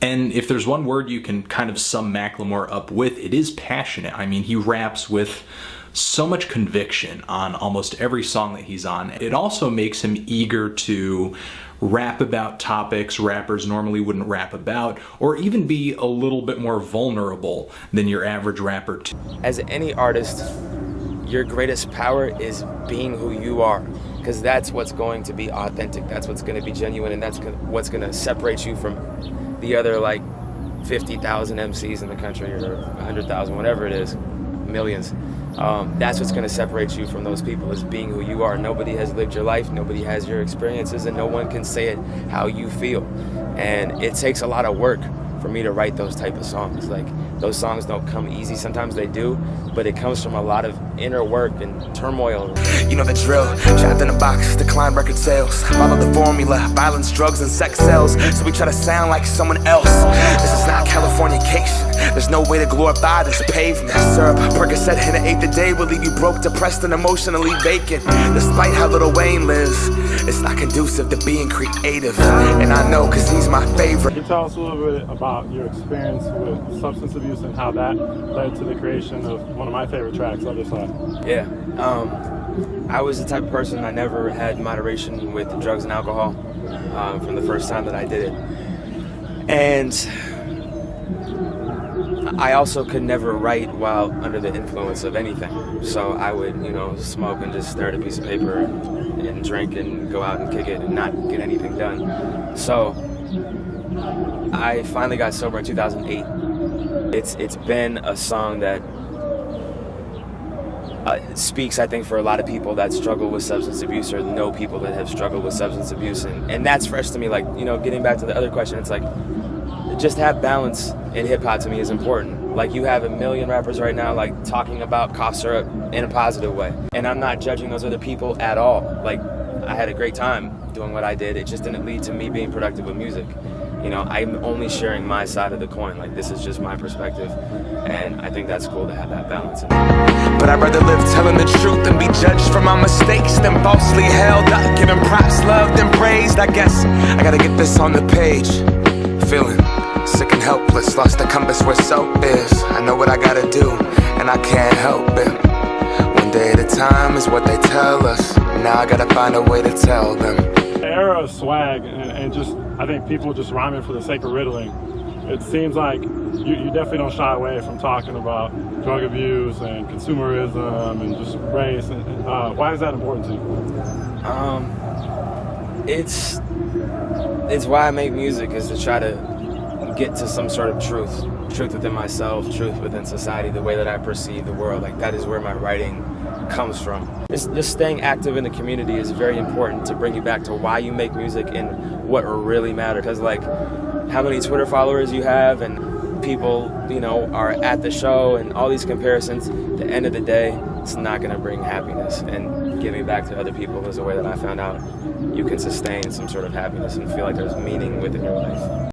And if there's one word you can kind of sum Macklemore up with, it is passionate. I mean, he raps with so much conviction on almost every song that he's on. It also makes him eager to rap about topics rappers normally wouldn't rap about, or even be a little bit more vulnerable than your average rapper. As any artist, your greatest power is being who you are, because that's what's going to be authentic, that's what's going to be genuine, and that's what's going to separate you from the other like 50,000 MCs in the country, or 100,000, whatever it is, millions. That's what's going to separate you from those people, is being who you are. Nobody has lived your life, nobody has your experiences, and no one can say it how you feel. And it takes a lot of work for me to write those type of songs. Like, those songs don't come easy. Sometimes they do, but it comes from a lot of inner work and turmoil. You know the drill. Trapped in a box, decline record sales. Follow the formula, violence, drugs, and sex sells. So we try to sound like someone else. This is not Californication. There's no way to glorify this pavement. Syrup, Percocet, and an eighth a day will leave you broke, depressed, and emotionally vacant. Despite how Lil Wayne lives, it's not conducive to being creative. And I know, cause he's my favorite. Can you tell us a little bit about your experience with substance abuse and how that led to the creation of one of my favorite tracks, Otherside? Yeah, I was the type of person, I never had moderation with drugs and alcohol from the first time that I did it. And I also could never write while under the influence of anything. So I would, smoke and just stare at a piece of paper and drink and go out and kick it and not get anything done. So I finally got sober in 2008. It's been a song that speaks, I think, for a lot of people that struggle with substance abuse or know people that have struggled with substance abuse. And that's fresh to me. Like, getting back to the other question, it's like, just have balance in hip-hop to me is important. Like, you have a million rappers right now, like, talking about cough syrup in a positive way. And I'm not judging those other people at all. Like, I had a great time doing what I did. It just didn't lead to me being productive with music. I'm only sharing my side of the coin. Like, this is just my perspective. And I think that's cool to have that balance. But I'd rather live telling the truth than be judged for my mistakes than falsely held up, giving props, loved, and praised. I guess I gotta get this on the page. Feeling sick and helpless, lost the compass where soap is. I know what I gotta do, and I can't help it. One day at a time is what they tell us. Now I gotta find a way to tell them. The era of swag and just, I think people just rhyming for the sake of riddling. It seems like you definitely don't shy away from talking about drug abuse and consumerism and just race. And why is that important to you? It's why I make music, is to try to get to some sort of truth within myself, truth within society, the way that I perceive the world. Like, that is where my writing comes from. Just staying active in the community is very important to bring you back to why you make music and what really matters. Because, like, how many Twitter followers you have and people, are at the show and all these comparisons, at the end of the day, it's not going to bring happiness. And giving back to other people is a way that I found out you can sustain some sort of happiness and feel like there's meaning within your life.